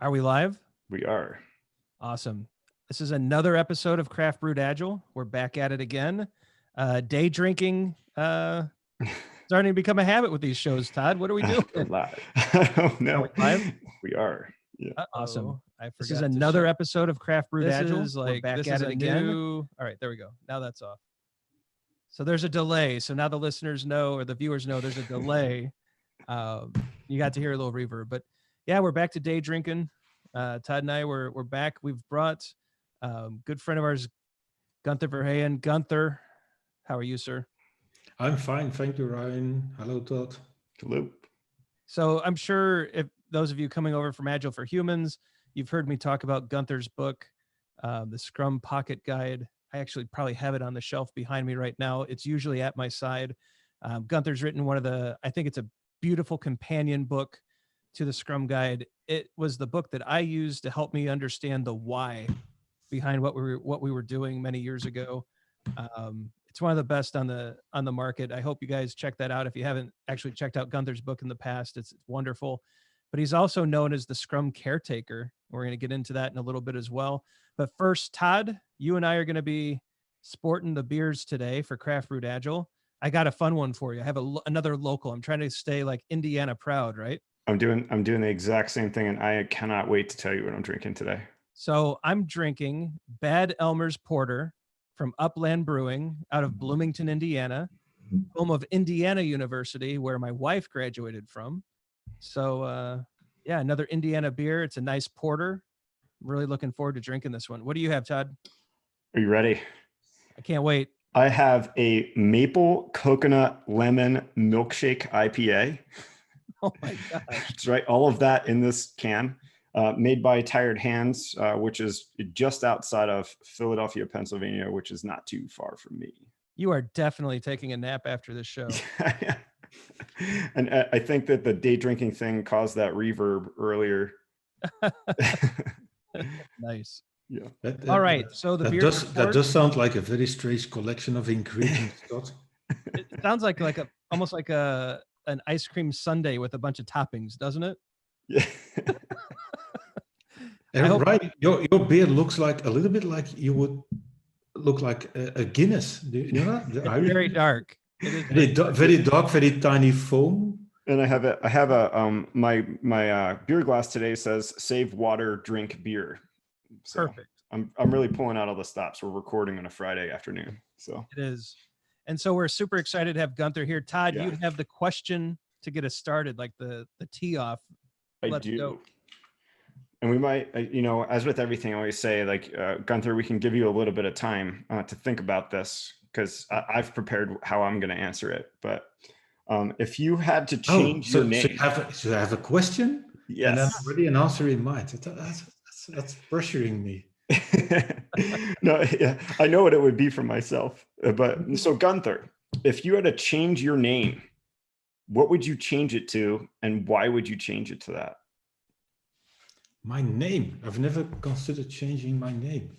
Are we live? We are. Awesome. This is another episode of Craft Brewed Agile. We're back at it again. Day drinking starting to become a habit with these shows. Todd, what are we doing? We're live. I don't know. Are we live? We are. Yeah. Awesome. This is another episode of Craft Brewed Agile. This is We're back at it again. All right, there we go. Now that's off. So there's a delay. So now the listeners know, or the viewers know, there's a delay. You got to hear a little reverb, but yeah, we're back to day drinking. Todd and I we're back. We've brought good friend of ours, Gunther Verheyen. Gunther, how are you, sir? I'm fine, thank you, Ryan. Hello, Todd. Hello. So I'm sure if those of you coming over from Agile for Humans, you've heard me talk about Gunther's book, the Scrum Pocket Guide. I actually probably have it on the shelf behind me right now. It's usually at my side. Gunther's written I think it's a beautiful companion book to the Scrum Guide. It was the book that I used to help me understand the why behind what we were doing many years ago. It's one of the best on the market. I hope you guys check that out. If you haven't actually checked out Gunther's book in the past, it's wonderful. But he's also known as the Scrum Caretaker. We're going to get into that in a little bit as well. But first, Todd, you and I are going to be sporting the beers today for Craft Brewed Agile. I got a fun one for you. I have another local. I'm trying to stay like Indiana proud, right? I'm doing the exact same thing, and I cannot wait to tell you what I'm drinking today. So I'm drinking Bad Elmer's Porter from Upland Brewing out of Bloomington, Indiana, home of Indiana University, where my wife graduated from. So yeah, another Indiana beer. It's a nice porter. I'm really looking forward to drinking this one. What do you have, Todd? Are you ready? I can't wait. I have a maple coconut lemon milkshake IPA. Oh my gosh. That's right. All of that in this can, made by Tired Hands, which is just outside of Philadelphia, Pennsylvania, which is not too far from me. You are definitely taking a nap after this show. And I think that the day drinking thing caused that reverb earlier. Nice. Yeah. All right. So the beer that does sound like a very strange collection of ingredients, Scott. It sounds like almost like an ice cream sundae with a bunch of toppings, doesn't it? Yeah. Right. Your beer looks like a little bit like you would look like a Guinness. Do you know that? It's very dark. It is very dark, very tiny foam. And I have my beer glass today says save water, drink beer. So perfect. I'm really pulling out all the stops. We're recording on a Friday afternoon. So it is. And so we're super excited to have Gunther here. Todd, you have the question to get us started, like the tee off. Let's go. And we might, as with everything, I always say, like, Gunther, we can give you a little bit of time to think about this, because I've prepared how I'm going to answer it. But if you had to change your name. So I have a question? Yes. And then already an answer in mind. That's pressuring me. No, yeah, I know what it would be for myself. But so Gunther, if you had to change your name, what would you change it to, and why would you change it to that? My name. I've never considered changing my name.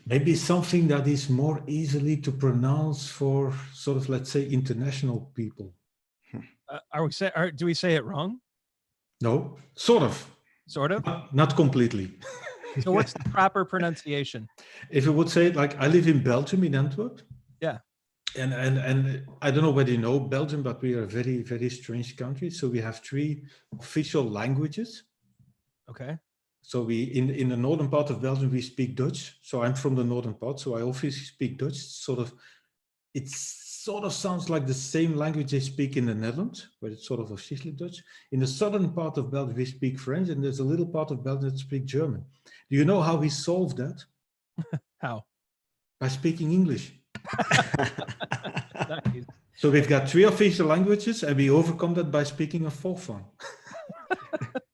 Maybe something that is more easily to pronounce for sort of, let's say, international people. Do we say it wrong? No, sort of. Sort of? Not completely. So what's the proper pronunciation? If you would say it like, I live in Belgium, in Antwerp. Yeah. And I don't know whether you know Belgium, but we are a very, very strange country. So we have 3 official languages. Okay. So we in the northern part of Belgium, we speak Dutch. So I'm from the northern part, so I obviously speak Dutch. It sort of sounds like the same language they speak in the Netherlands, where it's sort of officially Dutch. In the southern part of Belgium, we speak French, and there's a little part of Belgium that speak German. Do you know how we solve that? How? By speaking English. Nice. So we've got 3 official languages, and we overcome that by speaking a 4th one.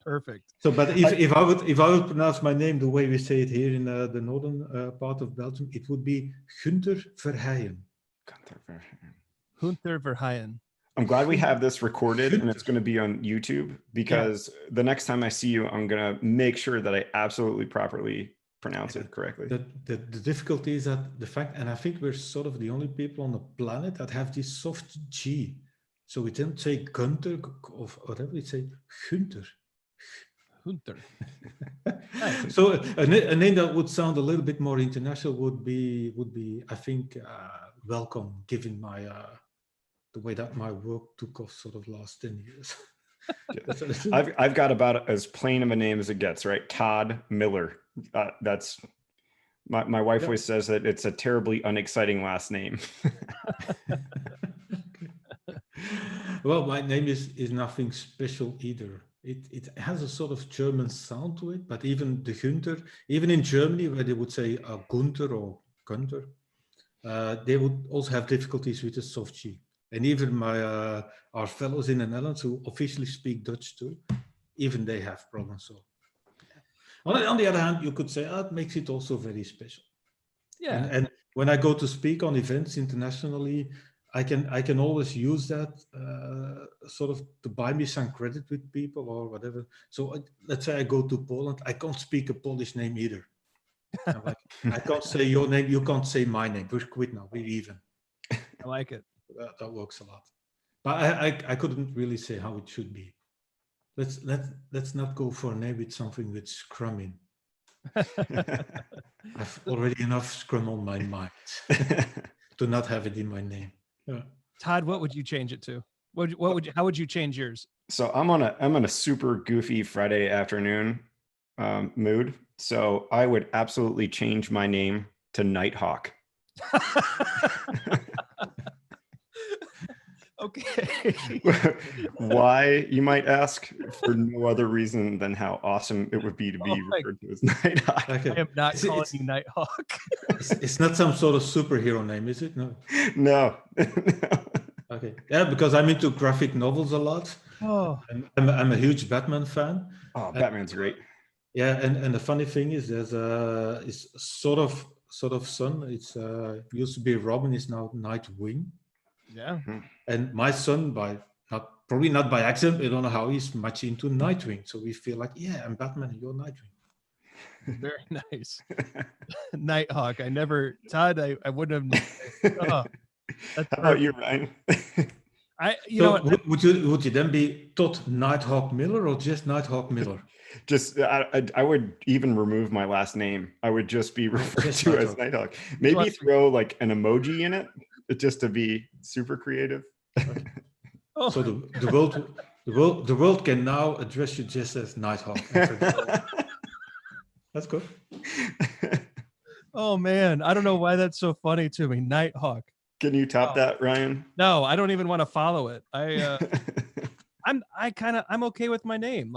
Perfect. So, but if I would pronounce my name the way we say it here in the northern part of Belgium, it would be Gunther Verheyen. Gunther Verheyen. I'm glad we have this recorded and it's going to be on YouTube, because the next time I see you, I'm going to make sure that I absolutely properly pronounce it correctly. The difficulty is that the fact, and I think we're sort of the only people on the planet that have this soft G. So we don't say Gunther or whatever, we say Gunther. Gunther. So a name that would sound a little bit more international would be I think welcome, given my the way that my work took off sort of last 10 years. I've got about as plain of a name as it gets, right? Todd Miller. That's my wife always says that it's a terribly unexciting last name. Well, my name is nothing special either. It has a sort of German sound to it, but even the Günther, even in Germany, where they would say Gunther or Gunther, they would also have difficulties with the soft G. And even my our fellows in the Netherlands who officially speak Dutch too, even they have problems. So on the other hand, you could say it makes it also very special. Yeah. And when I go to speak on events internationally, I can always use that sort of to buy me some credit with people or whatever. So let's say I go to Poland, I can't speak a Polish name either. I'm like, I can't say your name, you can't say my name. We're quit now, we're even. I like it. That works a lot. But I couldn't really say how it should be. Let's not go for a name with something with Scrum in. I've already enough Scrum on my mind to not have it in my name. Yeah. Todd, what would you change it to? How would you change yours? So I'm on a super goofy Friday afternoon mood. So I would absolutely change my name to Nighthawk. Okay. Why, you might ask, for no other reason than how awesome it would be to be referred to as Nighthawk. Okay. I am not calling you Nighthawk. It's not some sort of superhero name, is it? No. No. Okay. Yeah, because I'm into graphic novels a lot. Oh. I'm a huge Batman fan. Oh, Batman's great. Yeah, and the funny thing is there's it's sort of son. It's used to be Robin, is now Nightwing. Yeah. And my son, probably not by accident, I don't know how, he's much into Nightwing. So we feel like, yeah, I'm Batman and you're Nightwing. Very nice. Nighthawk. Todd, I wouldn't have. How about you, Ryan? Would you then be Todd Nighthawk Miller or just Nighthawk Miller? Just I would even remove my last name. I would just be referred to as Nighthawk. Maybe throw like an emoji in it, just to be super creative. Oh. So the world can now address you just as Nighthawk. That's good. Oh man, I don't know why that's so funny to me. Nighthawk. Can you top that, Ryan? No, I don't even want to follow it. I'm okay with my name.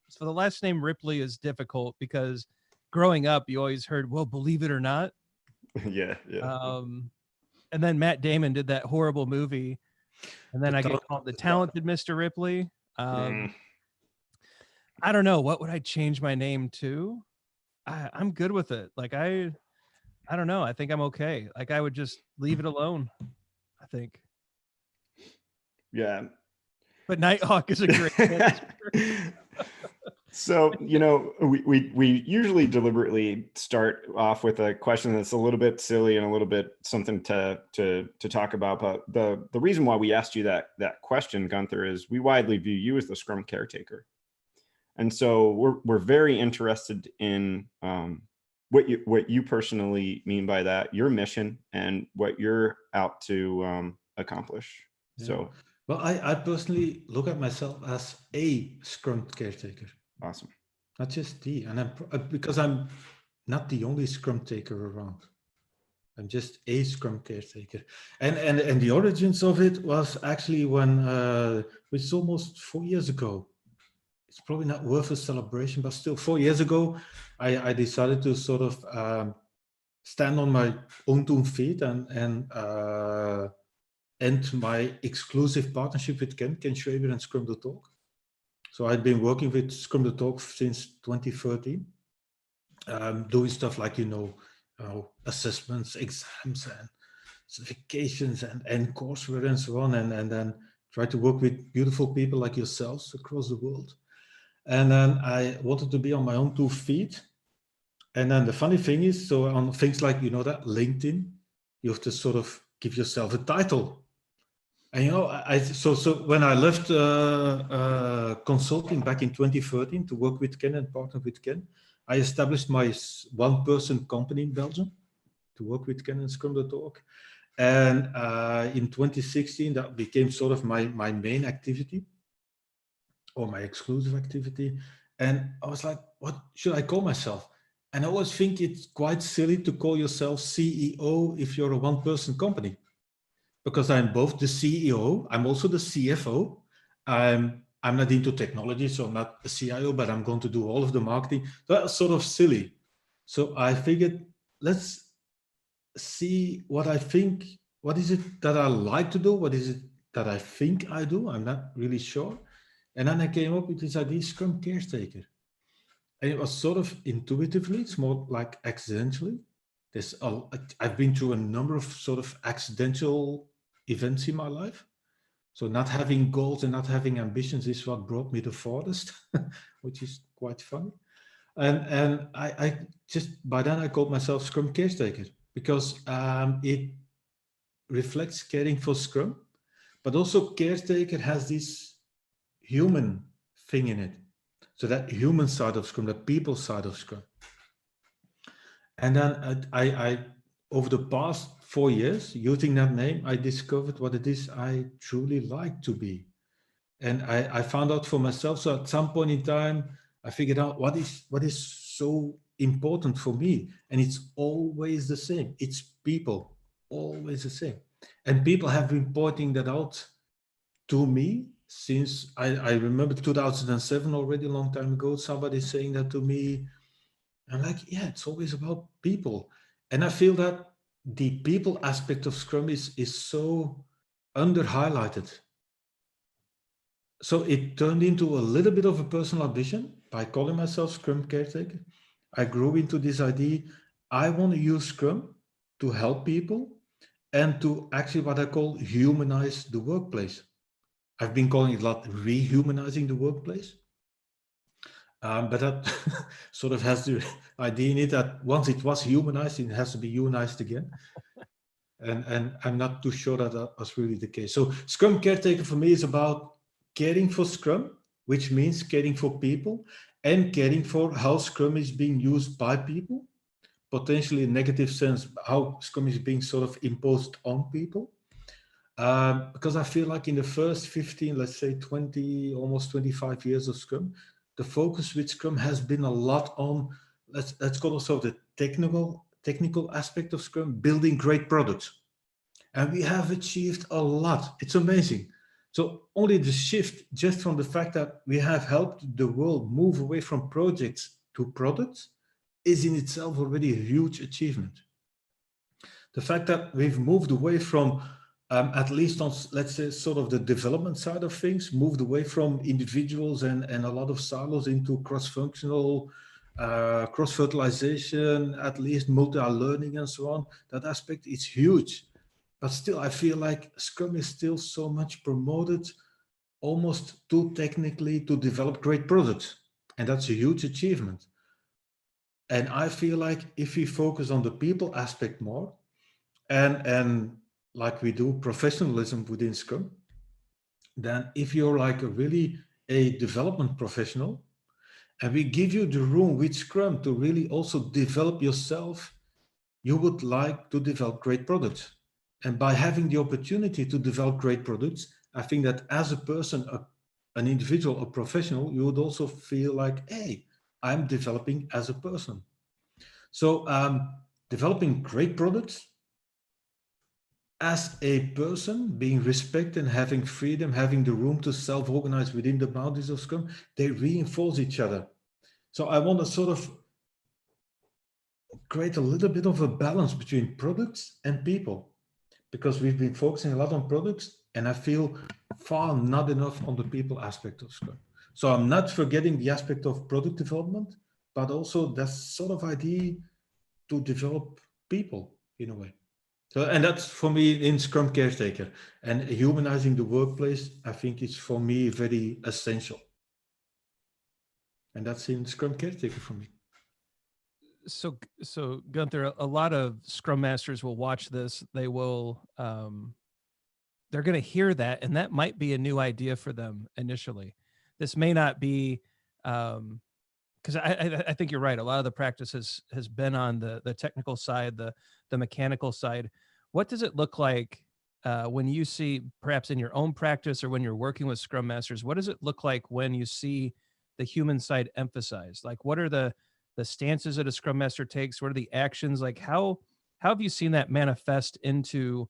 So the last name Ripley is difficult because growing up you always heard, well, believe it or not. Yeah. And then Matt Damon did that horrible movie, and then I get called the talented Mr. Ripley. I don't know, what would I change my name to? I'm good with it. I don't know. I think I'm okay. I would just leave it alone, I think. Yeah. But Nighthawk is a great answer. So, we usually deliberately start off with a question that's a little bit silly and a little bit something to talk about. But the reason why we asked you that question, Gunther, is we widely view you as the Scrum Caretaker. And so we're very interested in what you personally mean by that, your mission, and what you're out to accomplish. Yeah. So, well, I personally look at myself as a Scrum Caretaker. Awesome. Not just and because I'm not the only Scrum taker around. I'm just a Scrum Caretaker. And the origins of it was actually when, which is almost 4 years ago. It's probably not worth a celebration, but still 4 years ago, I decided to sort of stand on my own 2 feet and end my exclusive partnership with Ken Schwaber and Scrum.org. So I've been working with Scrum.org since 2013, doing stuff like, assessments, exams, and certifications, and courseware, and so on, and then try to work with beautiful people like yourselves across the world. And then I wanted to be on my own 2 feet. And then the funny thing is, so on things like, that LinkedIn, you have to sort of give yourself a title. And so when I left consulting back in 2013 to work with Ken and partner with Ken, I established my one-person company in Belgium to work with Ken and Scrum.org. And in 2016, that became sort of my main activity or my exclusive activity. And I was like, what should I call myself? And I always think it's quite silly to call yourself CEO if you're a one-person company, because I'm both the CEO, I'm also the CFO. I'm not into technology, so I'm not a CIO, but I'm going to do all of the marketing. That's sort of silly. So I figured, let's see what I think. What is it that I like to do? What is it that I think I do? I'm not really sure. And then I came up with this idea, Scrum Caretaker. And it was sort of intuitively, it's more like accidentally. I've been through a number of sort of accidental events in my life. So not having goals and not having ambitions is what brought me the farthest, which is quite funny. And I just, by then I called myself Scrum Caretaker because it reflects caring for Scrum, but also caretaker has this human thing in it. So that human side of Scrum, the people side of Scrum. And then I over the past 4 years, using that name, I discovered what it is I truly like to be. And I found out for myself. So at some point in time, I figured out what is so important for me. And it's always the same. It's people, always the same. And people have been pointing that out to me since I remember 2007, already a long time ago, somebody saying that to me. I'm like, yeah, it's always about people. And I feel that the people aspect of Scrum is so under highlighted. So it turned into a little bit of a personal ambition by calling myself Scrum Caretaker. I grew into this idea. I want to use Scrum to help people and to actually what I call humanize the workplace. I've been calling it a lot rehumanizing the workplace. But that sort of has the idea in it that once it was humanized, it has to be humanized again. And I'm not too sure that that was really the case. So Scrum Caretaker for me is about caring for Scrum, which means caring for people and caring for how Scrum is being used by people, potentially in a negative sense, how Scrum is being sort of imposed on people. Because I feel like in the first 15, let's say 20, almost 25 years of Scrum, the focus with Scrum has been a lot on, let's call also the technical aspect of Scrum, building great products. And we have achieved a lot. It's amazing. So only the shift just from the fact that we have helped the world move away from projects to products is in itself already a huge achievement. The fact that we've moved away from at least on, let's say, sort of the development side of things, moved away from individuals and a lot of silos into cross-functional, cross-fertilization, at least multi-learning and so on. That aspect is huge. But still, I feel like Scrum is still so much promoted almost too technically to develop great products. And that's a huge achievement. And I feel like if we focus on the people aspect more, and like we do professionalism within Scrum, then if you're like a development professional, and we give you the room with Scrum to really also develop yourself, you would like to develop great products. And by having the opportunity to develop great products, I think that as a person, an individual, a professional, you would also feel like, hey, I'm developing as a person. So developing great products as a person, being respected and having freedom, having the room to self-organize within the boundaries of Scrum, they reinforce each other. So I want to sort of create a little bit of a balance between products and people, because we've been focusing a lot on products and I feel far not enough on the people aspect of Scrum. So I'm not forgetting the aspect of product development, but also that sort of idea to develop people in a way. So, and that's for me in Scrum Caretaker, and humanizing the workplace, I think is for me very essential. And that's in Scrum Caretaker for me. So Gunther, a lot of Scrum Masters will watch this. They will they're going to hear that, and that might be a new idea for them initially. This may not be, because I think you're right. A lot of the practice has been on the technical side, the mechanical side. What does it look like when you see, perhaps in your own practice or when you're working with Scrum Masters? What does it look like when you see the human side emphasized? Like, what are the stances that a Scrum Master takes? What are the actions? Like, how have you seen that manifest into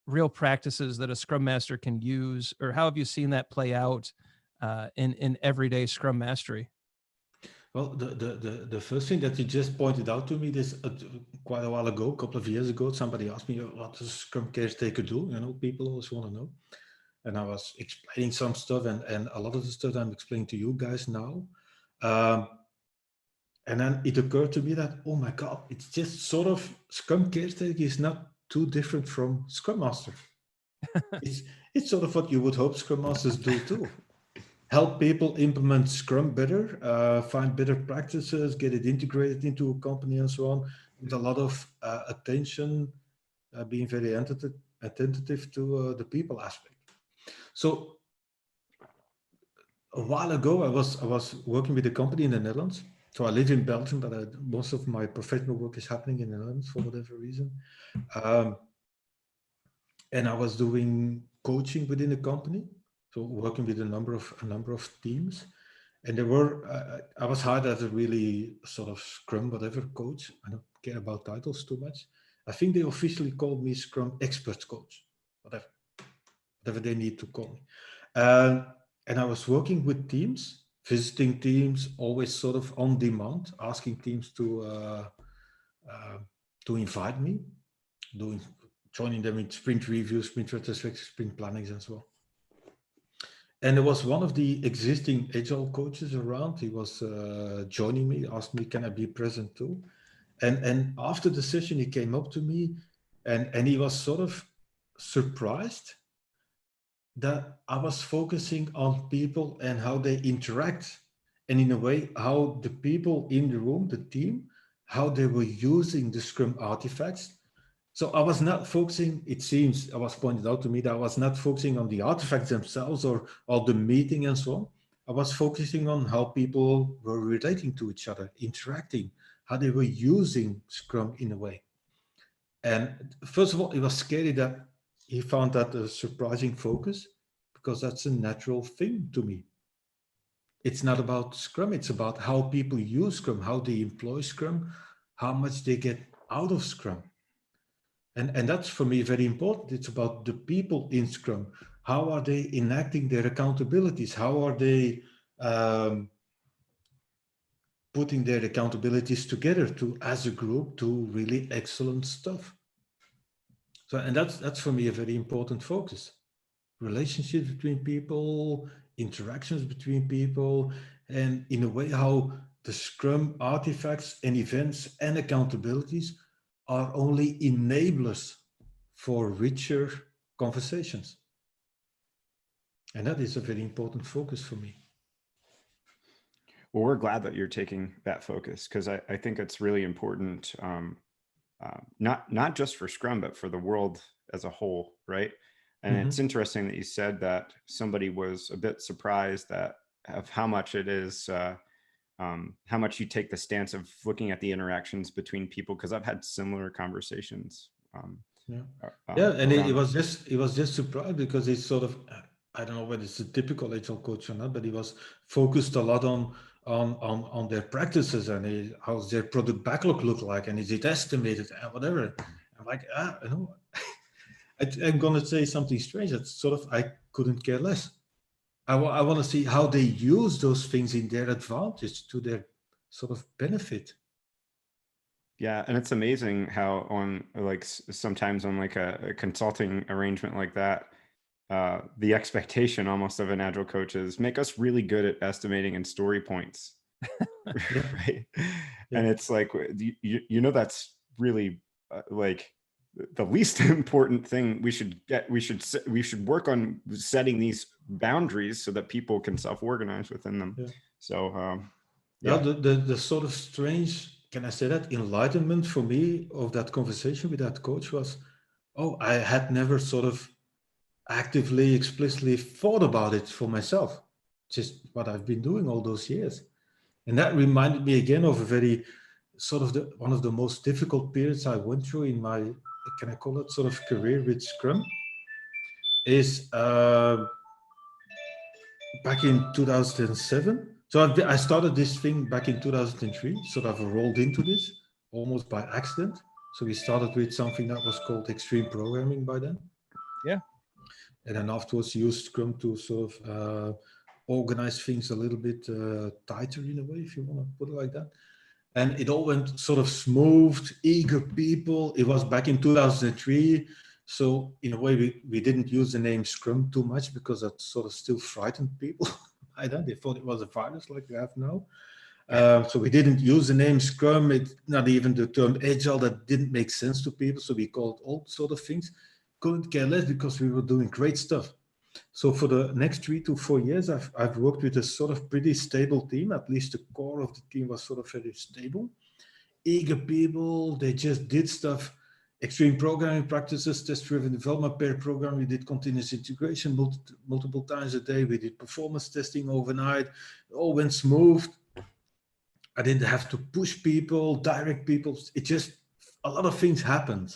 real practices that a Scrum Master can use, or how have you seen that play out in everyday Scrum mastery? Well, the first thing that you just pointed out to me this quite a while ago, a couple of years ago, somebody asked me, what does Scrum Caretaker do? You know, people always want to know. And I was explaining some stuff, and a lot of the stuff I'm explaining to you guys now. And then it occurred to me that, oh my God, it's just sort of, Scrum Caretaker is not too different from Scrum Master. It's sort of what you would hope Scrum Masters do too. Help people implement Scrum better, find better practices, get it integrated into a company and so on, with a lot of attention, being very attentive to the people aspect. So a while ago, I was working with a company in the Netherlands. So I live in Belgium, but most of my professional work is happening in the Netherlands for whatever reason. And I was doing coaching within the company, so working with a number of teams. And there were I was hired as a really sort of Scrum whatever coach. I don't care about titles too much. I think they officially called me Scrum expert coach, whatever they need to call me. And I was working with teams, visiting teams, always sort of on demand, asking teams to invite me, joining them in sprint reviews, sprint retrospectives, sprint plannings, and so on. And there was one of the existing agile coaches around. He was joining me, asked me, can I be present too? And after the session, he came up to me and he was sort of surprised that I was focusing on people and how they interact. And in a way, how the people in the room, the team, how they were using the Scrum artifacts. So I was not focusing, it seems, I was pointed out to me that I was not focusing on the artifacts themselves or the meeting and so on. I was focusing on how people were relating to each other, interacting, how they were using Scrum in a way. And first of all, it was scary that he found that a surprising focus, because that's a natural thing to me. It's not about Scrum, it's about how people use Scrum, how they employ Scrum, how much they get out of Scrum. And that's for me very important. It's about the people in Scrum. How are they enacting their accountabilities? How are they putting their accountabilities together to, as a group, do really excellent stuff? So, and that's for me a very important focus. Relationships between people, interactions between people, and in a way how the Scrum artifacts and events and accountabilities are only enablers for richer conversations. And that is a very important focus for me. Well, we're glad that you're taking that focus, because I think it's really important, not just for Scrum, but for the world as a whole, right? And it's interesting that you said that somebody was a bit surprised of how much it is, how much you take the stance of looking at the interactions between people, because I've had similar conversations. And it was just surprised, because it's sort of, I don't know whether it's a typical agile coach or not, but he was focused a lot on their practices and how their product backlog look like, and is it estimated and whatever. I'm like, you know, I'm gonna say something strange. That's sort of, I couldn't care less. I want to see how they use those things in their advantage, to their sort of benefit. Yeah, and it's amazing how sometimes on like a consulting arrangement like that, the expectation almost of an agile coach is make us really good at estimating and story points. Right? Yeah. And it's like, you know, that's really like the least important thing we should get. We should work on setting these boundaries so that people can self-organize within them. Yeah. So the sort of strange, can I say that, enlightenment for me of that conversation with that coach was, I had never sort of actively, explicitly thought about it for myself, just what I've been doing all those years. And that reminded me again of a very sort of one of the most difficult periods I went through in my, can I call it, sort of career with Scrum, is back in 2007. So I started this thing back in 2003, sort of rolled into this almost by accident. So we started with something that was called extreme programming by then. Yeah. And then afterwards used Scrum to sort of organize things a little bit tighter in a way, if you want to put it like that. And it all went sort of smooth, eager people. It was back in 2003. So in a way, we didn't use the name Scrum too much because that sort of still frightened people. I don't. They thought it was a virus like we have now. So we didn't use the name Scrum. Not even the term Agile, that didn't make sense to people. So we called all sort of things. Couldn't care less because we were doing great stuff. So for the next 3 to 4 years, I've worked with a sort of pretty stable team. At least the core of the team was sort of very stable. Eager people, they just did stuff. Extreme programming practices, test-driven development, pair programming. We did continuous integration multiple times a day. We did performance testing overnight. It all went smooth. I didn't have to push people, direct people. It just, a lot of things happened.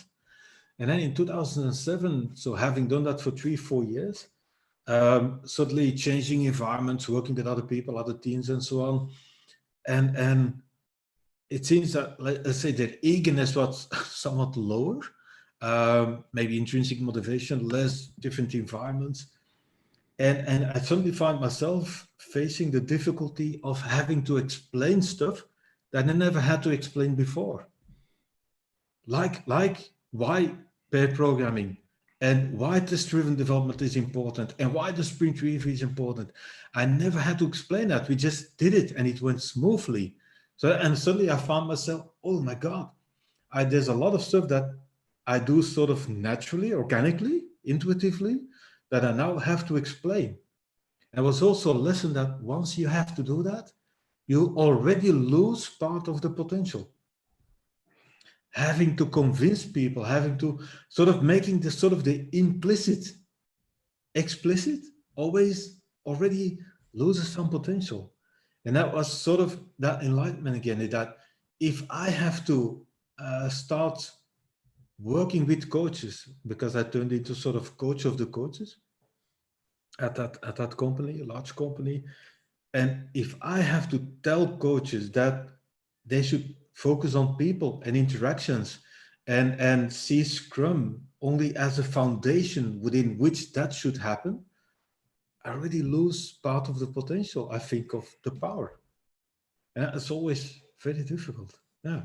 And then in 2007, so having done that for 3-4 years, suddenly changing environments, working with other people, other teams, and so on. And it seems that, let's say, their eagerness was somewhat lower, maybe intrinsic motivation, less, different environments. And I suddenly found myself facing the difficulty of having to explain stuff that I never had to explain before. Like why pair programming, and why test-driven development is important, and why the sprint review is important. I never had to explain that. We just did it, and it went smoothly. So, and suddenly I found myself, oh my God, there's a lot of stuff that I do sort of naturally, organically, intuitively, that I now have to explain. And it was also a lesson that once you have to do that, you already lose part of the potential. Having to convince people, having to sort of making the sort of the implicit explicit always already loses some potential. And that was sort of that enlightenment again, that if I have to start working with coaches, because I turned into sort of coach of the coaches at that company, a large company, and if I have to tell coaches that they should focus on people and interactions and see Scrum only as a foundation within which that should happen, I already lose part of the potential, I think, of the power. And it's always very difficult. Yeah.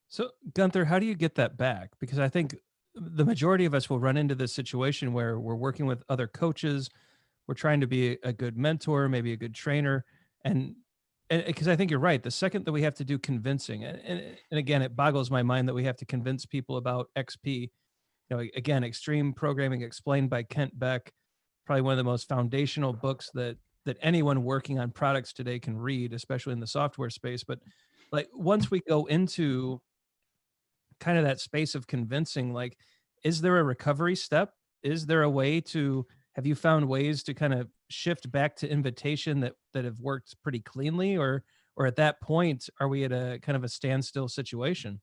So, Gunther, how do you get that back? Because I think the majority of us will run into this situation where we're working with other coaches, we're trying to be a good mentor, maybe a good trainer, and because I think you're right. The second that we have to do convincing, and again, it boggles my mind that we have to convince people about XP. You know, again, Extreme Programming Explained by Kent Beck, probably one of the most foundational books that anyone working on products today can read, especially in the software space. But like once we go into kind of that space of convincing, like, is there a recovery step? Is there a way to, have you found ways to kind of shift back to invitation that have worked pretty cleanly, or at that point are we at a kind of a standstill situation?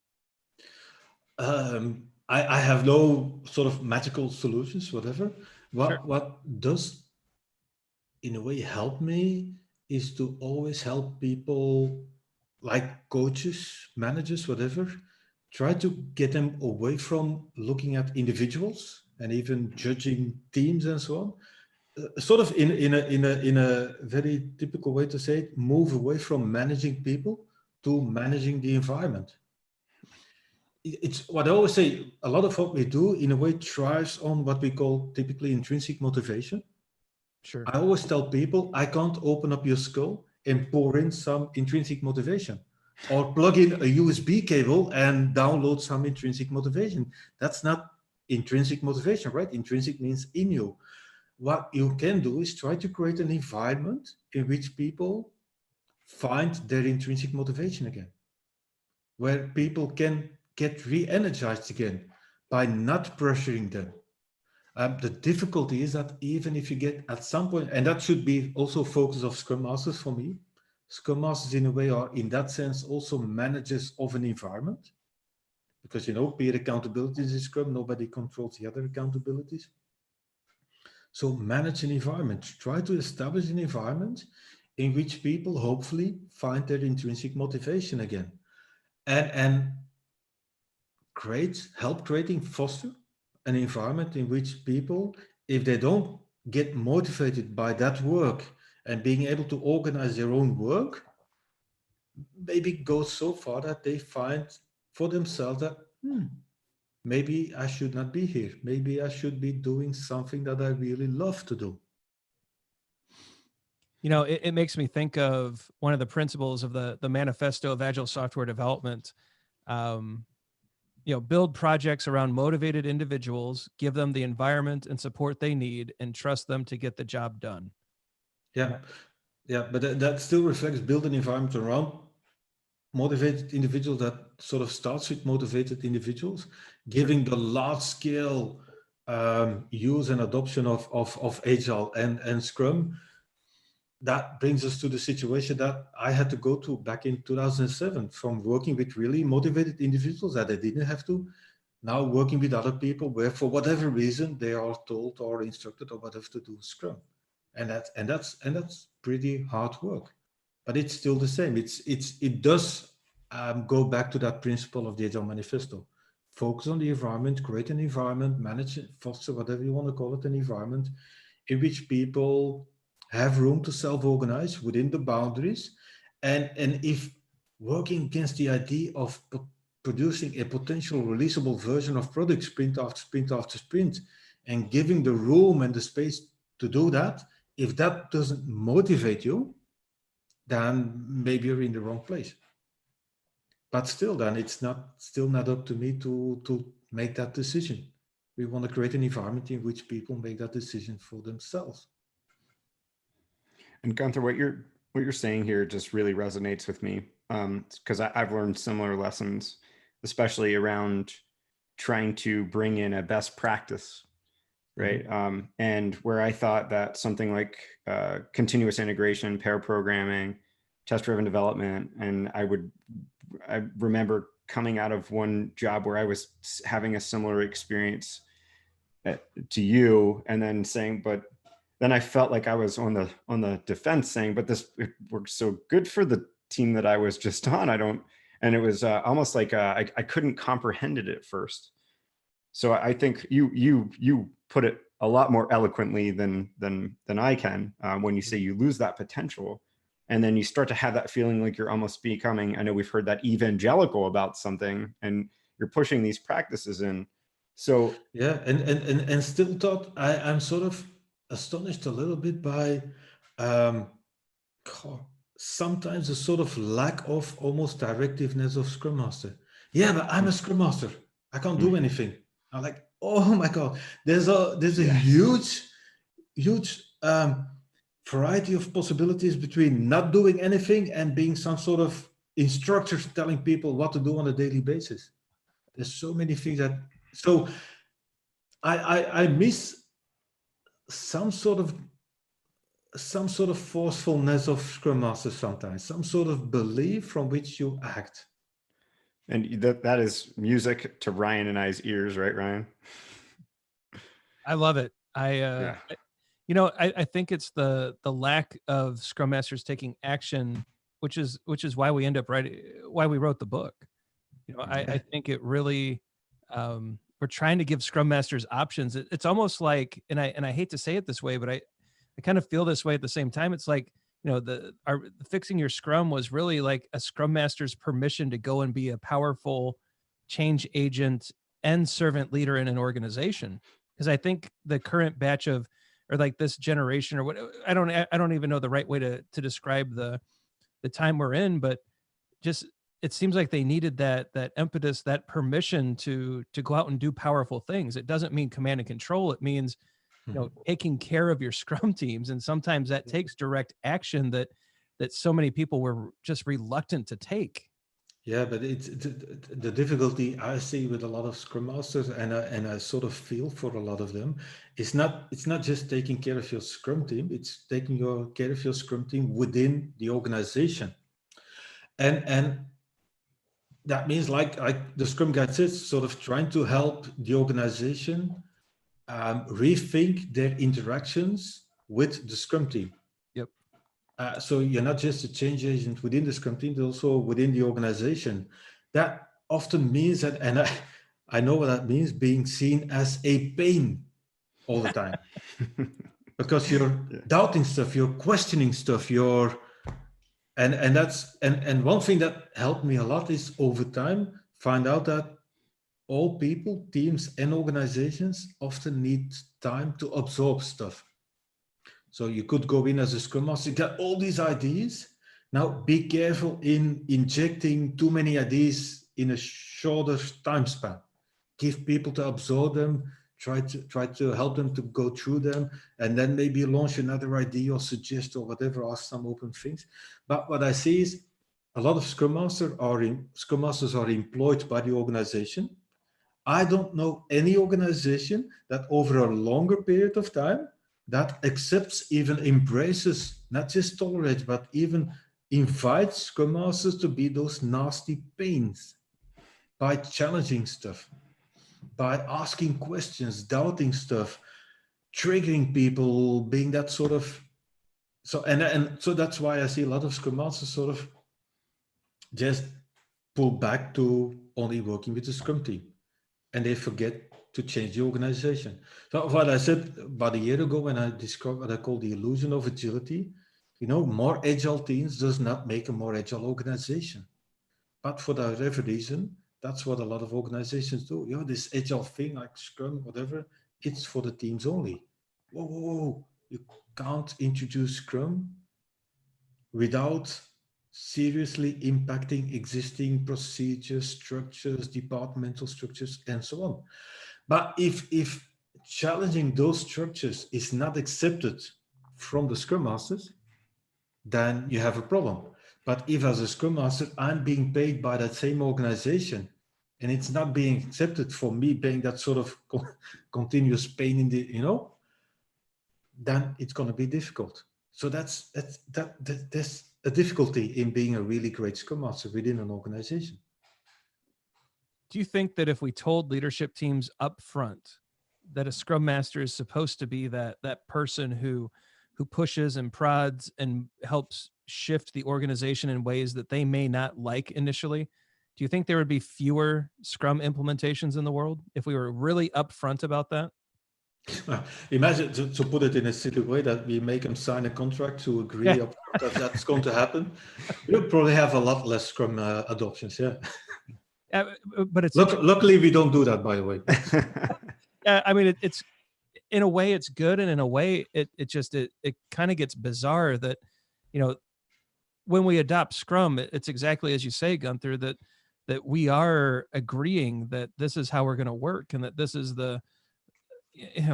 I have no sort of magical solutions, whatever. Sure. What does in a way help me is to always help people, like coaches, managers, whatever, try to get them away from looking at individuals and even judging teams and so on. Sort of in a very typical way to say it, move away from managing people to managing the environment. It's what I always say, a lot of what we do in a way thrives on what we call typically intrinsic motivation. Sure. I always tell people, I can't open up your skull and pour in some intrinsic motivation, or plug in a USB cable and download some intrinsic motivation. That's not intrinsic motivation, right? Intrinsic means in you. What you can do is try to create an environment in which people find their intrinsic motivation again, where people can get re-energized again by not pressuring them. The difficulty is that even if you get at some point, and that should be also focus of Scrum Masters for me, Scrum Masters in a way are in that sense also managers of an environment, because peer accountabilities in Scrum, nobody controls the other accountabilities. So manage an environment, try to establish an environment in which people hopefully find their intrinsic motivation again, and help creating, foster an environment in which people, if they don't get motivated by that work and being able to organize their own work, maybe go so far that they find for themselves that maybe I should not be here. Maybe I should be doing something that I really love to do. It makes me think of one of the principles of the manifesto of agile software development. Build projects around motivated individuals, give them the environment and support they need, and trust them to get the job done. Yeah, but that still reflects build an environment around motivated individuals. That sort of starts with motivated individuals, giving the large scale use and adoption of Agile and Scrum. That brings us to the situation that I had to go to back in 2007, from working with really motivated individuals that I didn't have to, now working with other people where for whatever reason they are told or instructed or whatever to do Scrum. And that's pretty hard work, but it's still the same. It does go back to that principle of the Agile Manifesto. Focus on the environment, create an environment, manage it, foster, whatever you want to call it, an environment in which people have room to self-organize within the boundaries. And if working against the idea of producing a potential releasable version of product sprint after sprint, and giving the room and the space to do that, if that doesn't motivate you, then maybe you're in the wrong place. But still, then it's still not up to me to make that decision. We want to create an environment in which people make that decision for themselves. And Gunther, what you're saying here just really resonates with me, because I've learned similar lessons, especially around trying to bring in a best practice, right? Mm-hmm. And where I thought that something like continuous integration, pair programming, test-driven development, and I remember coming out of one job where I was having a similar experience to you, and then saying, but then I felt like I was on the defense saying, but it works so good for the team that I was just on. And it was almost like I couldn't comprehend it at first. So I think you put it a lot more eloquently than I can when you say you lose that potential, and then you start to have that feeling like you're almost becoming, I know we've heard that, evangelical about something, and you're pushing these practices in. So yeah, and still thought I'm sort of astonished a little bit by sometimes a sort of lack of almost directiveness of Scrum Master. Yeah, but I'm a Scrum Master. I can't do anything. I'm like, oh my God, there's a huge variety of possibilities between not doing anything and being some sort of instructor telling people what to do on a daily basis. There's so many things that, so I miss some sort of forcefulness of Scrum Masters sometimes, some sort of belief from which you act. And that is music to Ryan and I's ears, right, Ryan? I love it. I think it's the lack of Scrum Masters taking action, which is why we end up why we wrote the book. I think it really, we're trying to give Scrum Masters options. It's almost like, and I hate to say it this way, but I kind of feel this way at the same time. It's like, the fixing your Scrum was really like a Scrum Master's permission to go and be a powerful change agent and servant leader in an organization. Because I think the current batch of, or like this generation, or what, I don't even know the right way to describe the time we're in, but just, it seems like they needed that impetus, that permission to go out and do powerful things. It doesn't mean command and control. It means, taking care of your Scrum teams. And sometimes that takes direct action that so many people were just reluctant to take. Yeah, but it's the difficulty I see with a lot of Scrum Masters, and I sort of feel for a lot of them, it's not just taking care of your Scrum team, it's taking care of your Scrum team within the organization. And that means like the Scrum Guide says, sort of trying to help the organization rethink their interactions with the Scrum team. Yep. So you're not just a change agent within the Scrum team, but also within the organization. That often means that, and I know what that means, being seen as a pain all the time. Because you're doubting stuff, you're questioning stuff, and one thing that helped me a lot is over time find out that all people, teams, and organizations often need time to absorb stuff. So you could go in as a Scrum Master, get all these ideas. Now be careful in injecting too many ideas in a shorter time span. Give people to absorb them, try to help them to go through them, and then maybe launch another idea or suggest or whatever, ask some open things. But what I see is a lot of Scrum Masters are employed by the organization. I don't know any organization that over a longer period of time that accepts, even embraces, not just tolerates, but even invites Scrum Masters to be those nasty pains by challenging stuff, by asking questions, doubting stuff, triggering people, being that sort of. So and so that's why I see a lot of Scrum Masters sort of just pull back to only working with the Scrum team, and they forget to change the organization. So what I said about a year ago when I described what I call the illusion of agility, more agile teams does not make a more agile organization. But for whatever reason, that's what a lot of organizations do. This agile thing like Scrum, whatever, it's for the teams only. Whoa, whoa, whoa. You can't introduce Scrum without seriously impacting existing procedures, structures, departmental structures, and so on. But if challenging those structures is not accepted from the Scrum Masters, then you have a problem. But if as a Scrum Master, I'm being paid by that same organization, and it's not being accepted for me being that sort of continuous pain in the, then it's going to be difficult. So that's there's a difficulty in being a really great Scrum Master within an organization. Do you think that if we told leadership teams up front that a Scrum Master is supposed to be that person who pushes and prods and helps shift the organization in ways that they may not like initially, do you think there would be fewer Scrum implementations in the world if we were really upfront about that? Imagine, to put it in a silly way, that we make them sign a contract to agree that that's going to happen. We'll probably have a lot less Scrum adoptions, yeah. But it's luckily we don't do that, by the way. I mean, it's in a way it's good, and in a way it kind of gets bizarre that when we adopt Scrum, it's exactly as you say, Gunther, that we are agreeing that this is how we're going to work, and that this is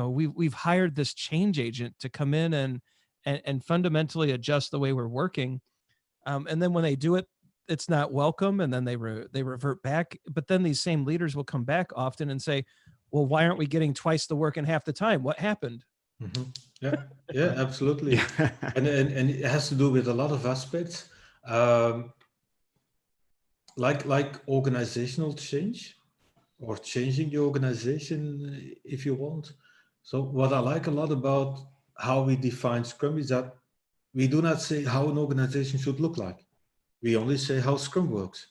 we've hired this change agent to come in and fundamentally adjust the way we're working, and then when they do it, it's not welcome, and then they revert back. But then these same leaders will come back often and say, well, why aren't we getting twice the work in half the time? What happened? Mm-hmm. Yeah, absolutely. and it has to do with a lot of aspects, like organizational change, or changing the organization, if you want. So what I like a lot about how we define Scrum is that we do not say how an organization should look like. We only say how Scrum works.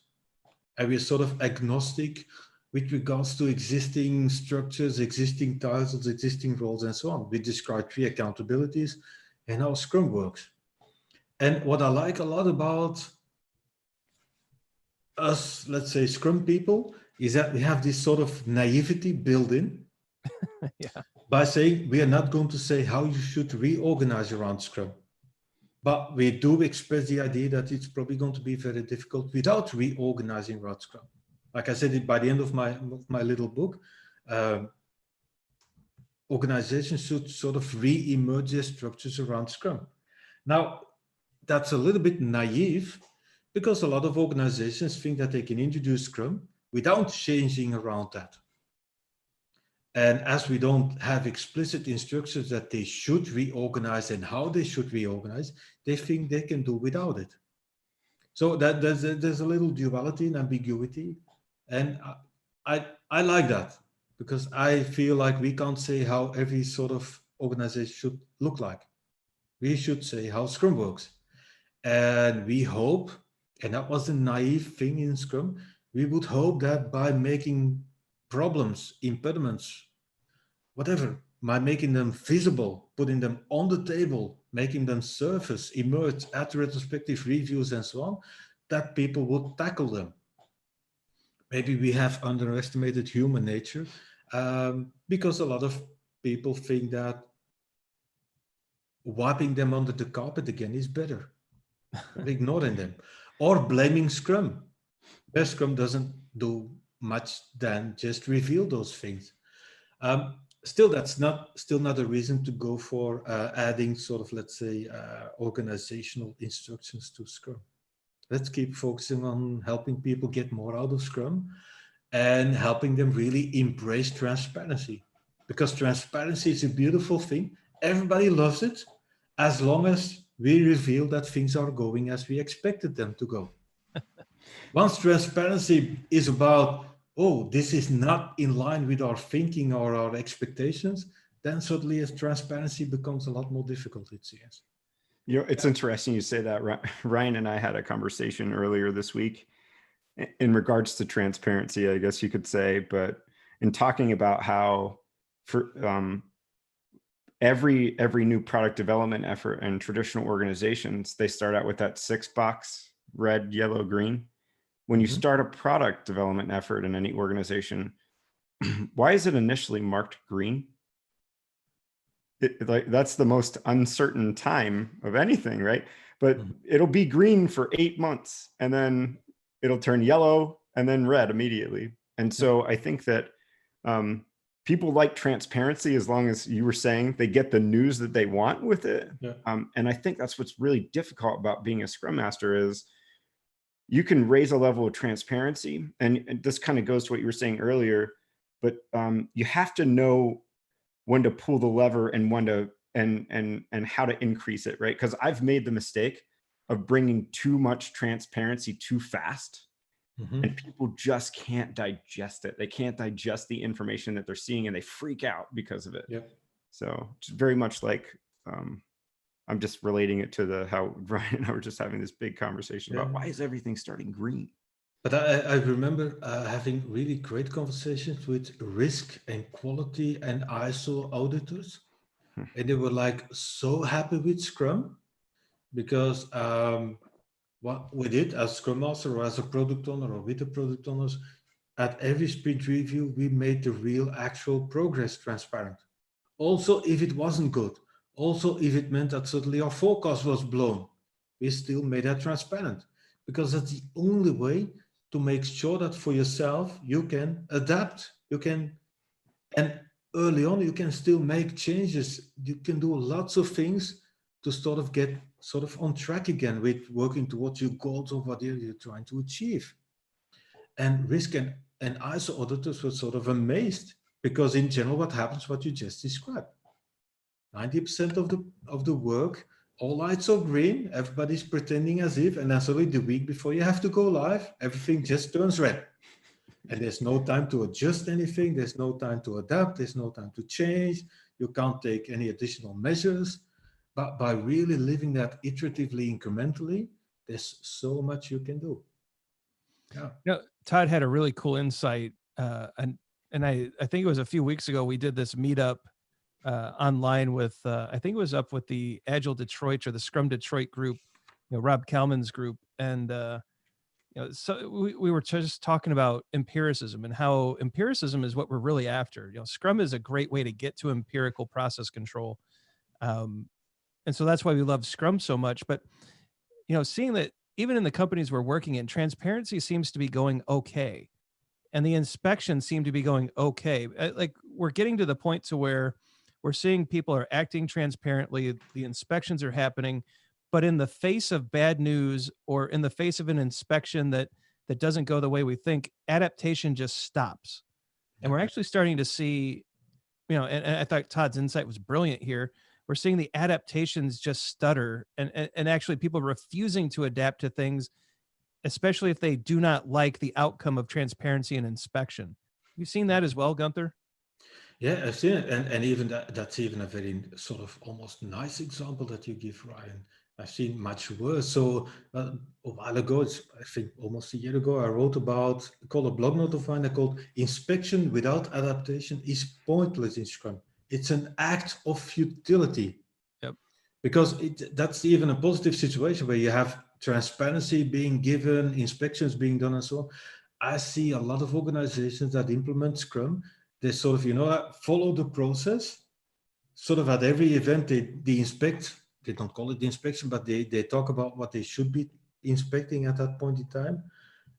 And we're sort of agnostic with regards to existing structures, existing titles, existing roles, and so on. We describe 3 accountabilities and how Scrum works. And what I like a lot about us, let's say Scrum people, is that we have this sort of naivety built in. Yeah. By saying we are not going to say how you should reorganize around Scrum. But we do express the idea that it's probably going to be very difficult without reorganizing around Scrum. Like I said, by the end of my little book, organizations should sort of re-emerge their structures around Scrum. Now, that's a little bit naive, because a lot of organizations think that they can introduce Scrum without changing around that. And as we don't have explicit instructions that they should reorganize and how they should reorganize, they think they can do without it. So that there's a little duality and ambiguity. And I like that, because I feel like we can't say how every sort of organization should look like. We should say how Scrum works. And we hope, and that was a naive thing in Scrum, we would hope that by making problems, impediments, whatever, by making them visible, putting them on the table, making them surface, emerge at retrospective reviews and so on, that people would tackle them. Maybe we have underestimated human nature, because a lot of people think that wiping them under the carpet again is better, or ignoring them, or blaming Scrum. Where Scrum doesn't do much than just reveal those things. Still, that's still not a reason to go for adding sort of, let's say, organizational instructions to Scrum. Let's keep focusing on helping people get more out of Scrum and helping them really embrace transparency, because transparency is a beautiful thing. Everybody loves it as long as we reveal that things are going as we expected them to go. Once transparency is about, oh, this is not in line with our thinking or our expectations, then suddenly as transparency becomes a lot more difficult, it seems. You know, it's interesting you say that. Ryan and I had a conversation earlier this week in regards to transparency, I guess you could say, but in talking about how for every new product development effort in traditional organizations, they start out with that 6-box, red, yellow, green. When you start a product development effort in any organization, why is it initially marked green? Like that's the most uncertain time of anything, right? But it'll be green for 8 months, and then it'll turn yellow and then red immediately. And so I think that people like transparency, as long as you were saying they get the news that they want with it. Yeah. And I think that's what's really difficult about being a Scrum Master is you can raise a level of transparency, and this kind of goes to what you were saying earlier, but you have to know when to pull the lever and when to and how to increase it, right? Because I've made the mistake of bringing too much transparency too fast, and people just can't digest it. They can't digest the information that they're seeing, and they freak out because of it. Yep. So it's very much like I'm just relating it to how Brian and I were just having this big conversation about why is everything starting green? But I remember having really great conversations with risk and quality and ISO auditors. And they were like so happy with Scrum, because what we did as Scrum Master or as a product owner or with the product owners, at every sprint review, we made the real actual progress transparent. Also, if it wasn't good, also if it meant that suddenly our forecast was blown, we still made that transparent, because that's the only way to make sure that for yourself, you can adapt, and early on, you can still make changes. You can do lots of things to sort of get on track again with working towards your goals or whatever you're trying to achieve. And risk and ISO auditors were sort of amazed, because in general, what happens, what you just described, 90% of the work, all lights are green, everybody's pretending as if, and then suddenly the week before you have to go live, everything just turns red. And there's no time to adjust anything, there's no time to adapt, there's no time to change, you can't take any additional measures. But by really living that iteratively, incrementally, there's so much you can do. Yeah. You know, Todd had a really cool insight, and I think it was a few weeks ago we did this meetup online with I think it was up with the Agile Detroit or the Scrum Detroit group, you know, Rob Kalman's group, and you know, so we were just talking about empiricism and how empiricism is what we're really after. You know, Scrum is a great way to get to empirical process control, and so that's why we love Scrum so much. But you know, seeing that even in the companies we're working in, transparency seems to be going okay, and the inspections seem to be going okay. Like we're getting to the point to where we're seeing people are acting transparently, the inspections are happening, but in the face of bad news or in the face of an inspection that doesn't go the way we think, adaptation just stops. And we're actually starting to see, and I thought Todd's insight was brilliant here. We're seeing the adaptations just stutter, and actually people refusing to adapt to things, especially if they do not like the outcome of transparency and inspection. You've seen that as well, Gunther? Yeah, I've seen it, and even that's even a very sort of almost nice example that you give, Ryan. I've seen much worse. So a while ago, I think almost a year ago, I wrote called a blog note of mine called "Inspection without adaptation is pointless in Scrum. It's an act of futility." Yep. Because that's even a positive situation where you have transparency being given, inspections being done, and so on. I see a lot of organizations that implement Scrum. They sort of, follow the process. Sort of at every event, they inspect. They don't call it the inspection, but they talk about what they should be inspecting at that point in time.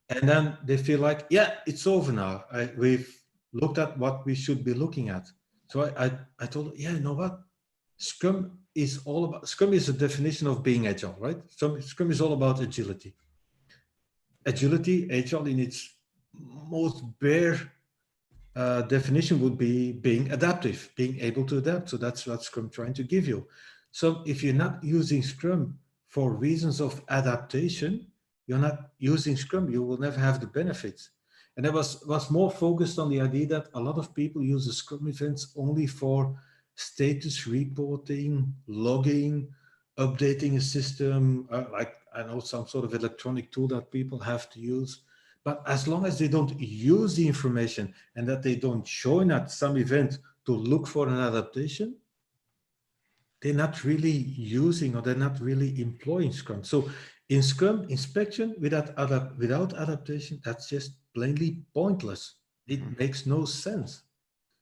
And then they feel like, yeah, it's over now. We've looked at what we should be looking at. So I told them, yeah, you know what? Scrum is a definition of being agile, right? Scrum is all about agility. Agile in its most bare definition would be being adaptive, being able to adapt. So that's what Scrum trying to give you. So if you're not using Scrum for reasons of adaptation, you're not using Scrum, you will never have the benefits. And I was more focused on the idea that a lot of people use the Scrum events only for status reporting, logging, updating a system, like I know some sort of electronic tool that people have to use. But as long as they don't use the information and that they don't join at some event to look for an adaptation, they're not really using or they're not really employing Scrum. So in Scrum, inspection without adaptation, that's just plainly pointless. It makes no sense.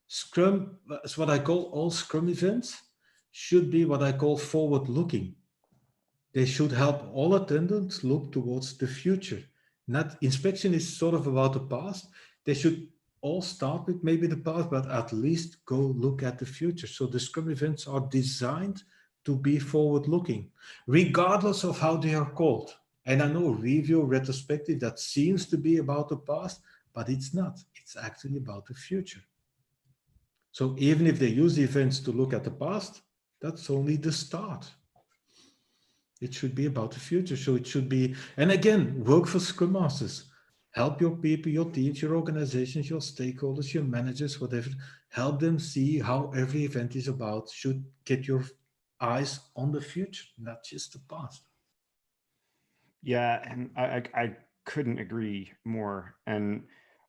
Scrum, that's what I call all Scrum events, should be what I call forward-looking. They should help all attendants look towards the future. Not inspection is sort of about the past. They should all start with maybe the past, but at least go look at the future. So the Scrum events are designed to be forward-looking, regardless of how they are called. And I know review, retrospective, that seems to be about the past, but it's not. It's actually about the future. So even if they use the events to look at the past, that's only the start. It should be about the future. So it should be, and again, work for Scrum Masters. Help your people, your teams, your organizations, your stakeholders, your managers, whatever. Help them see how every event is about. Should get your eyes on the future, not just the past. Yeah, and I couldn't agree more. And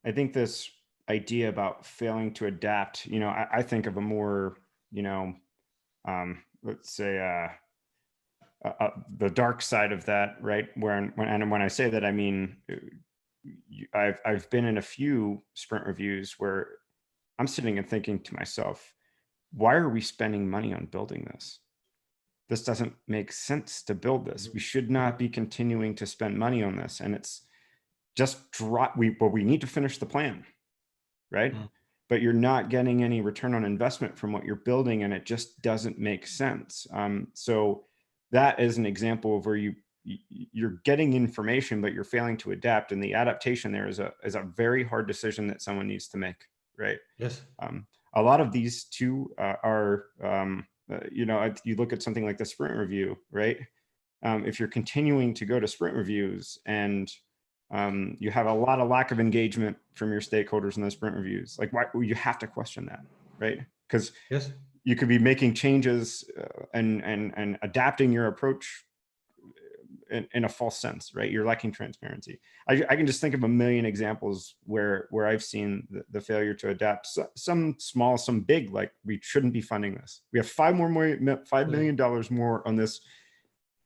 I think this idea about failing to adapt, I think of a more, let's say, the dark side of that, right? When I say that, I mean, I've been in a few sprint reviews where I'm sitting and thinking to myself, why are we spending money on building this? This doesn't make sense to build this. We should not be continuing to spend money on this. And it's just we need to finish the plan, right? But you're not getting any return on investment from what you're building, and it just doesn't make sense. So that is an example of where you're getting information, but you're failing to adapt. And the adaptation there is a very hard decision that someone needs to make, right? Yes. A lot of these too are, you look at something like the sprint review, right? If you're continuing to go to sprint reviews and you have a lot of lack of engagement from your stakeholders in those sprint reviews, like why you have to question that, right? Because yes, you could be making changes and adapting your approach in a false sense, right? You're lacking transparency. I can just think of a million examples where I've seen the failure to adapt. Some small, some big. Like we shouldn't be funding this. We have $5 million more on this,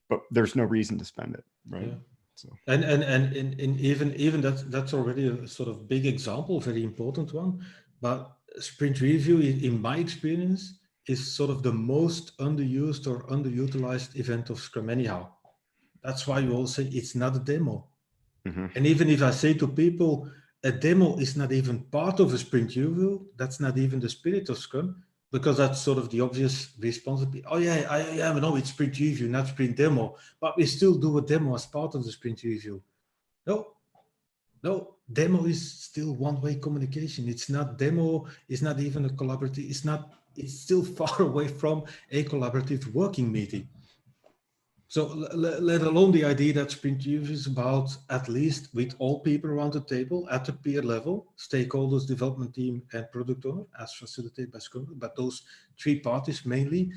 but there's no reason to spend it, right? Yeah. So and even that's already a sort of big example, very important one. But sprint review, in my experience, is sort of the most underused or underutilized event of Scrum anyhow. That's why you all say it's not a demo. And even if I say to people, a demo is not even part of a sprint review, that's not even the spirit of Scrum, because that's sort of the obvious responsibility. Oh yeah, no, it's sprint review, not sprint demo, but we still do a demo as part of the sprint review. No, demo is still one-way communication. It's not demo, it's not even a collaborative, it's still far away from a collaborative working meeting. So let alone the idea that sprint review is about, at least with all people around the table at the peer level, stakeholders, development team, and product owner, as facilitated by Scrum, but those three parties mainly,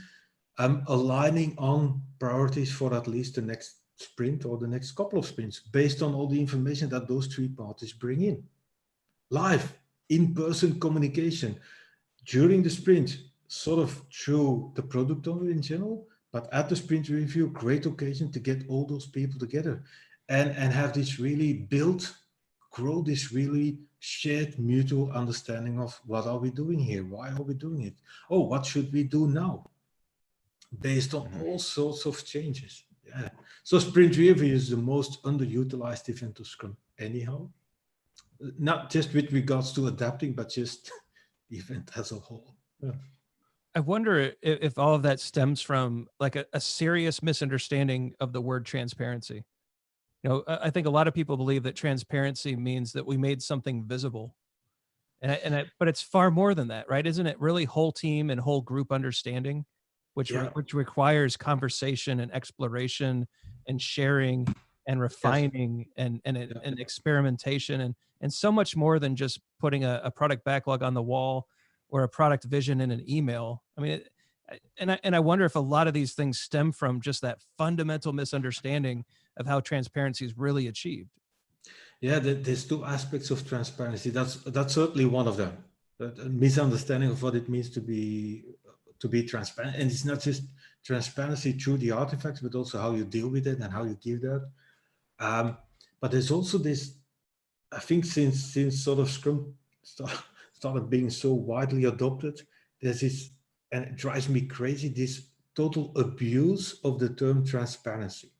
aligning on priorities for at least the next sprint or the next couple of sprints based on all the information that those three parties bring in. Live, in-person communication during the sprint, sort of through the product owner in general, but at the sprint review, great occasion to get all those people together and have this really grow this really shared mutual understanding of what are we doing here? Why are we doing it? Oh, what should we do now? Based on all sorts of changes. Yeah. So sprint review is the most underutilized event of Scrum anyhow. Not just with regards to adapting, but just the event as a whole. Yeah. I wonder if all of that stems from like a serious misunderstanding of the word transparency. You know, I think a lot of people believe that transparency means that we made something visible. But it's far more than that, right? Isn't it really whole team and whole group understanding, which requires conversation and exploration and sharing and refining and experimentation and so much more than just putting a product backlog on the wall or a product vision in an email. I mean, I wonder if a lot of these things stem from just that fundamental misunderstanding of how transparency is really achieved. Yeah, there's two aspects of transparency. That's certainly one of them. A misunderstanding of what it means to be transparent, and it's not just transparency through the artifacts, but also how you deal with it and how you give that. But there's also this. I think since sort of Scrum started being so widely adopted, there's this, and it drives me crazy, this total abuse of the term transparency.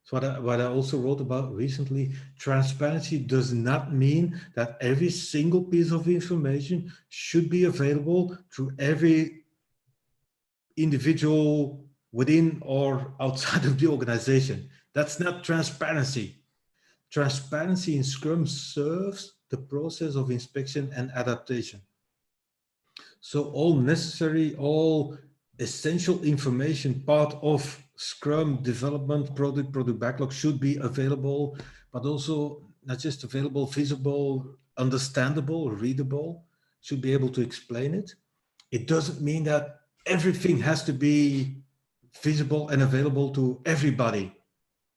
So what I also wrote about recently, transparency does not mean that every single piece of information should be available to every individual within or outside of the organization. That's not transparency. Transparency in Scrum serves the process of inspection and adaptation. So all necessary, all essential information part of Scrum development, product backlog should be available, but also not just available, visible, understandable, readable, should be able to explain it. It doesn't mean that everything has to be visible and available to everybody.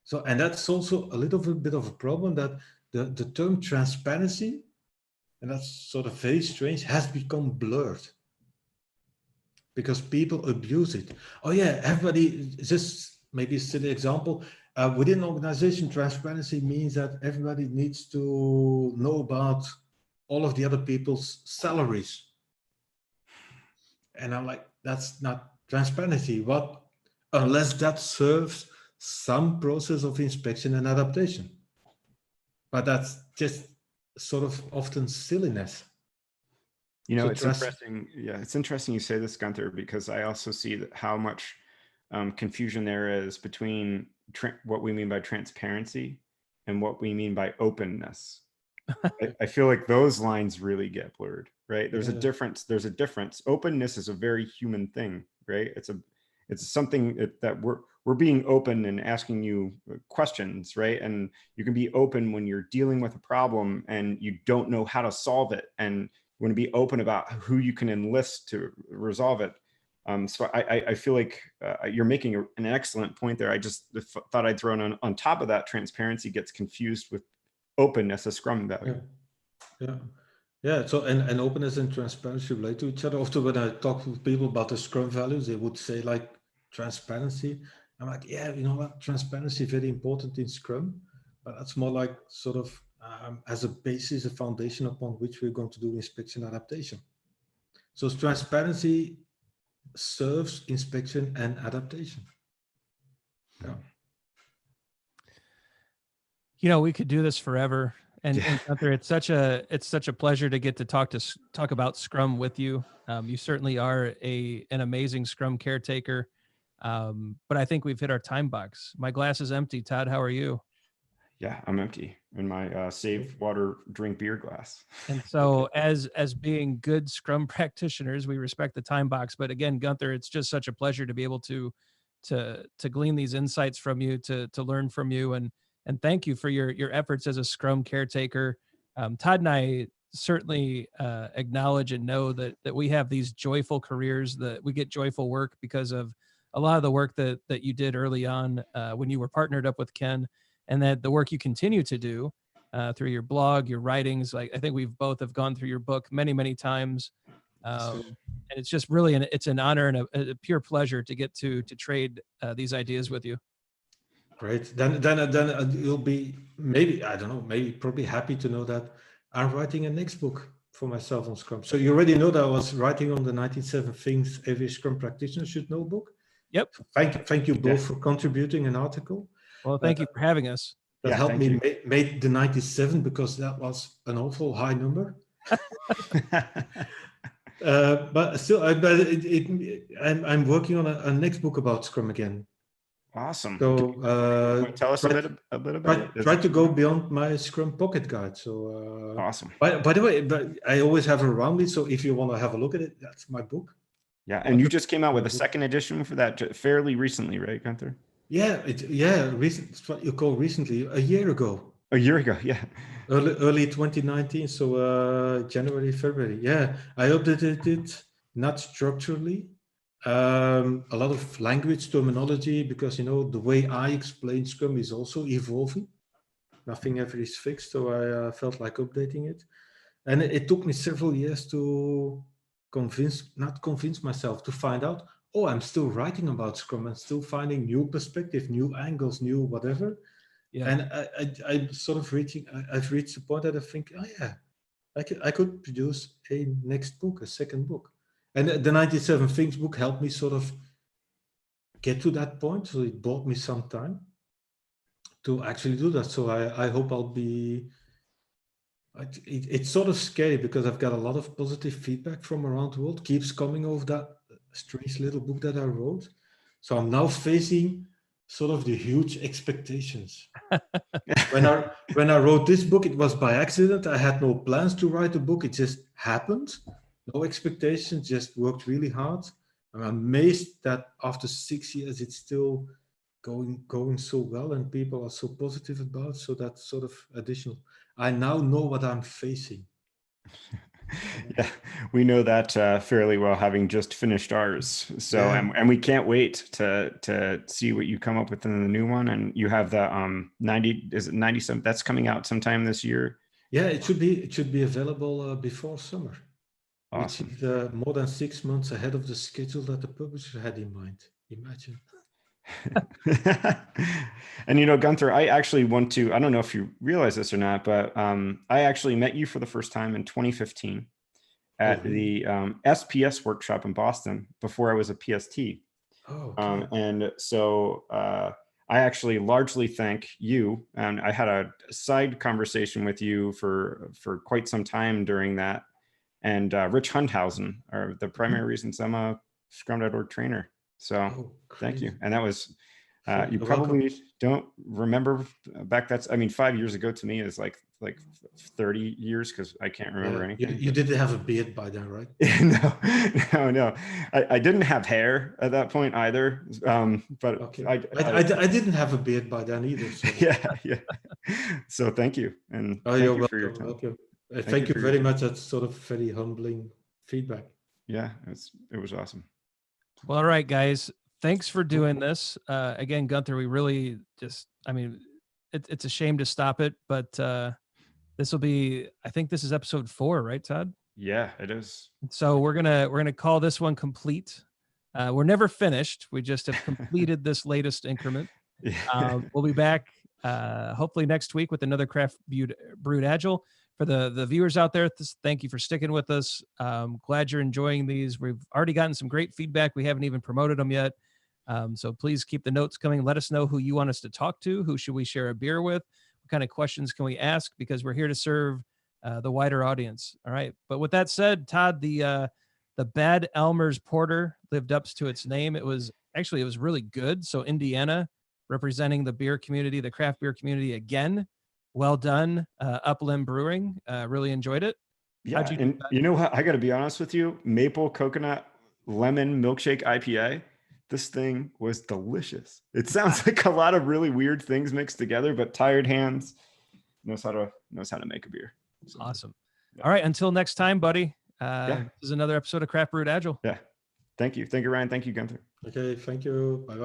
So, and that's also a little bit of a problem, that the term transparency, and that's sort of very strange, has become blurred because people abuse it. Oh yeah, everybody, just maybe a silly example, within an organization, transparency means that everybody needs to know about all of the other people's salaries. And I'm like, that's not transparency. Unless that serves some process of inspection and adaptation. But that's just sort of often silliness. You know, so it's interesting. Yeah, it's interesting you say this, Gunther, because I also see that how much confusion there is between what we mean by transparency and what we mean by openness. I feel like those lines really get blurred, right? There's a difference. There's a difference. Openness is a very human thing, right? It's something that we're being open and asking you questions, right? And you can be open when you're dealing with a problem and you don't know how to solve it, and you want to be open about who you can enlist to resolve it. So I feel like you're making an excellent point there. I just thought I'd throw in on top of that, transparency gets confused with openness, a Scrum value. Yeah. So and openness and transparency relate to each other. Often when I talk to people about the Scrum values, they would say like transparency. I'm like, yeah, you know what? Transparency is very important in Scrum, but that's more like sort of as a basis, a foundation upon which we're going to do inspection adaptation. So transparency serves inspection and adaptation. Yeah. You know, we could do this forever. And Gunther, it's such a pleasure to get to talk about Scrum with you. You certainly are an amazing Scrum caretaker. But I think we've hit our time box. My glass is empty. Todd, how are you? Yeah, I'm empty in my save water, drink beer glass. And so as being good Scrum practitioners, we respect the time box. But again, Gunther, it's just such a pleasure to be able to glean these insights from you, to learn from you, and thank you for your efforts as a Scrum caretaker. Todd and I certainly acknowledge and know that we have these joyful careers, that we get joyful work because of a lot of the work that you did early on when you were partnered up with Ken, and that the work you continue to do through your blog, your writings. Like, I think we've both have gone through your book many times. And it's just really it's an honor and a pure pleasure to get to trade these ideas with you. Great. Then you'll be, maybe, I don't know, maybe probably happy to know that I'm writing a next book for myself on Scrum. So you already know that I was writing on the 97 things every Scrum practitioner should know book. Yep. Thank you both for contributing an article. Well, thank you for having us. That helped me make the 97, because that was an awful high number. But still, I'm working on a next book about Scrum again. Awesome. So tell us a bit about it. Try to go beyond my Scrum Pocket Guide. So awesome. By the way, I always have it around me. So if you want to have a look at it, that's my book. Yeah, and you just came out with a second edition for that fairly recently, right, Gunther? Yeah, recent. It's what you call recently, a year ago. A year ago, yeah. Early 2019, so January, February. Yeah, I updated it, not structurally. A lot of language terminology, because, you know, the way I explain Scrum is also evolving. Nothing ever is fixed, so I felt like updating it. And it took me several years to not convince myself, to find out, oh, I'm still writing about Scrum and still finding new perspective, new angles, new whatever. Yeah. And I'm sort of I've reached the point that I think, oh yeah, I could produce a next book, a second book. And the 97 Things book helped me sort of get to that point. So it bought me some time to actually do that. So I hope I'll be, it's sort of scary, because I've got a lot of positive feedback from around the world, keeps coming over that strange little book that I wrote. So I'm now facing sort of the huge expectations. When I wrote this book, it was by accident. I had no plans to write a book. It just happened. No expectations, just worked really hard. I'm amazed that after 6 years, it's still going so well, and people are so positive about. So that's sort of additional. I now know what I'm facing. Yeah, we know that fairly well, having just finished ours. So, yeah. and we can't wait to see what you come up with in the new one. And you have the 97? That's coming out sometime this year. Yeah, it should be available before summer. Awesome. Which is more than 6 months ahead of the schedule that the publisher had in mind. Imagine. And, you know, Gunther, I actually want to, I don't know if you realize this or not, but I actually met you for the first time in 2015 at the SPS workshop in Boston before I was a PST. Oh, okay. And so I actually largely thank you. And I had a side conversation with you for quite some time during that. And Rich Hundhausen are the primary reasons I'm a Scrum.org trainer. So thank you. And that was, you probably don't remember back. That's, I mean, 5 years ago to me is like 30 years, because I can't remember anything. You didn't have a beard by then, right? No. I didn't have hair at that point either. But okay. I didn't have a beard by then either. So. Yeah. So thank you. And thank you for your time. Welcome. Thank you very much. That's sort of very humbling feedback. Yeah, it was awesome. Well, all right, guys. Thanks for doing this. Again, Gunther, we really just, I mean, it's a shame to stop it, but this will be, I think this is episode 4, right, Todd? Yeah, it is. So we're gonna call this one complete. We're never finished. We just have completed this latest increment. We'll be back hopefully next week with another Craft Brewed Agile. For the viewers out there, thank you for sticking with us. Glad you're enjoying these. We've already gotten some great feedback. We haven't even promoted them yet. So please keep the notes coming. Let us know who you want us to talk to. Who should we share a beer with? What kind of questions can we ask? Because we're here to serve the wider audience. All right. But with that said, Todd, the Bad Elmer's Porter lived up to its name. It was really good. So Indiana, representing the beer community, the craft beer community again. Well done, Upland Brewing. Really enjoyed it. Yeah, and you know what? I got to be honest with you. Maple coconut lemon milkshake IPA. This thing was delicious. It sounds like a lot of really weird things mixed together, but Tired Hands knows how to make a beer. So, awesome. Yeah. All right. Until next time, buddy. Yeah. This is another episode of Craft Brewed Agile. Yeah. Thank you, Ryan. Thank you, Gunther. Okay, thank you. Bye bye.